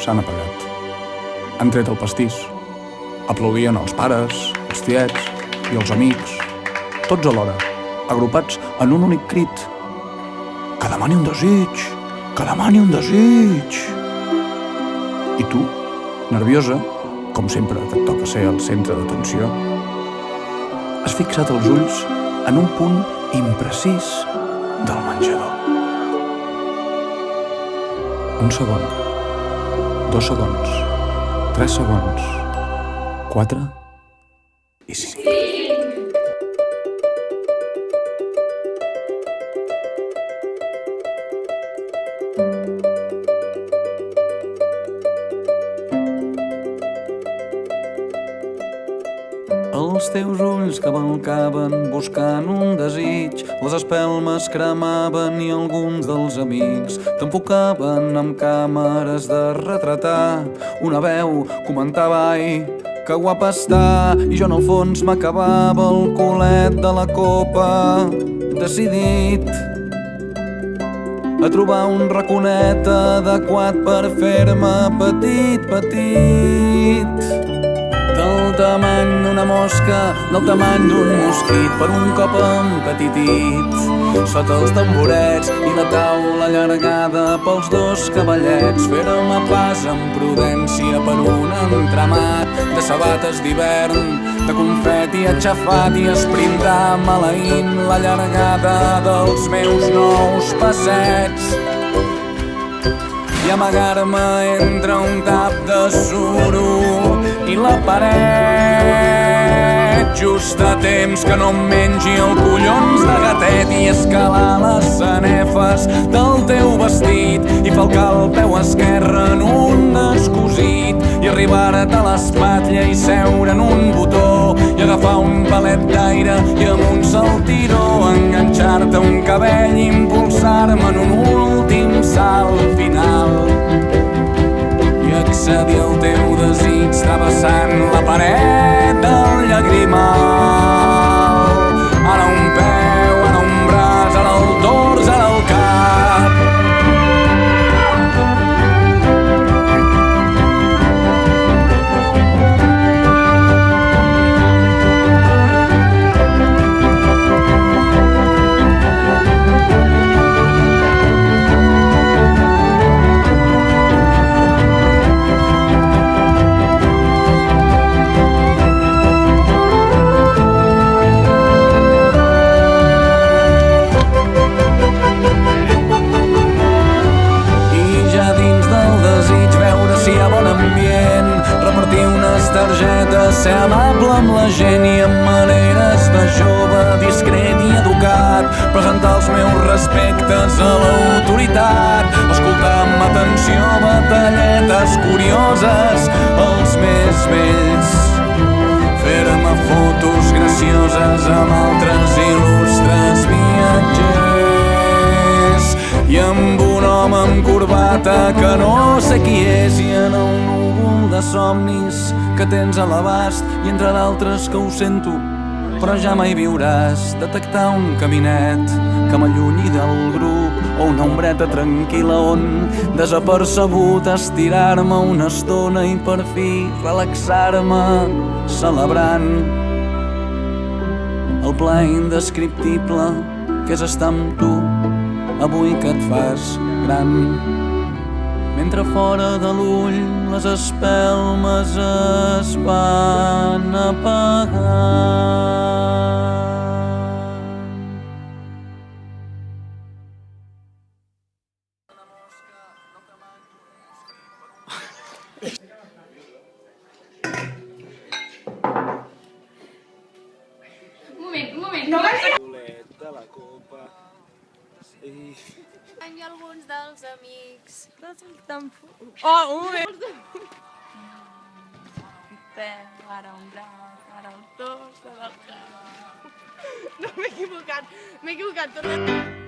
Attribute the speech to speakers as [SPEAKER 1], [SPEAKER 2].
[SPEAKER 1] s'han apagat. Han tret el pastís. Aplaudien els pares, els tiets i els amics, tots alhora, agrupats en un únic crit. Que demani un desig! Que demani un desig! I tu, nerviosa, com sempre que et toca ser el centre d'atenció, has fixat els ulls en un punt imprecís del menjador. Un segon, 2 segons, 3 segons, 4 i 5. Els teus ulls cavalcaven buscant un desig, les espelmes cremaven i alguns dels amics t'enfocaven amb càmeres de retratar. Una veu comentava: ai, que guapa està, i jo en el fons m'acabava el culet de la copa, decidit a trobar un raconet adequat per fer-me petit, petit. Del tamany d'una mosca, del tamany d'un mosquit, per un cop empetitit. Sota els tamborets i la taula allargada pels 2 cavallets, fèrem-me pas amb prudència per un entramat de sabates d'hivern, de confeti aixafat i esprintar maleint la llargada dels meus nous passets i amagar-me entre un tap de suro i la paret, just a temps que no em mengi el collons de gatet, i escalar les sanefes del teu vestit i falcar el peu esquerre en un descosit i arribar-te a l'espatlla i seure en un botó i agafar un palet d'aire i amb un saltiró enganxar-te un cabell i impulsar-me en un últim salt final i accedir al teu desig travessant la paret del llagrimal. Ara un peu, ara un braç, ara el tors, ara el cap. Targetes, ser amable amb la gent i amb maneres de jove, discret i educat, presentar els meus respectes a l'autoritat, escoltar amb atenció batalletes curioses, els més vells, fer-me fotos gracioses amb altres il·lustres viatgers i amb un home amb corbata que no sé qui és, i en el núvol de somnis que tens a l'abast i entre d'altres que ho sento però ja mai viuràs, detectar un caminet que m'allunyi del grup o una ombreta tranquil·la on desapercebut estirar-me una estona i per fi relaxar-me celebrant el plaer indescriptible que és estar amb tu avui que et fas gran. Mentre fora de l'ull les espelmes es van apagant.
[SPEAKER 2] Un moment.
[SPEAKER 3] No m'has
[SPEAKER 4] De la copa. Sí.
[SPEAKER 2] I alguns dels amics
[SPEAKER 3] tan... Oh, un moment!
[SPEAKER 2] ara un braç, ara el
[SPEAKER 3] Dos, ara el cap. No, m'he equivocat, torna.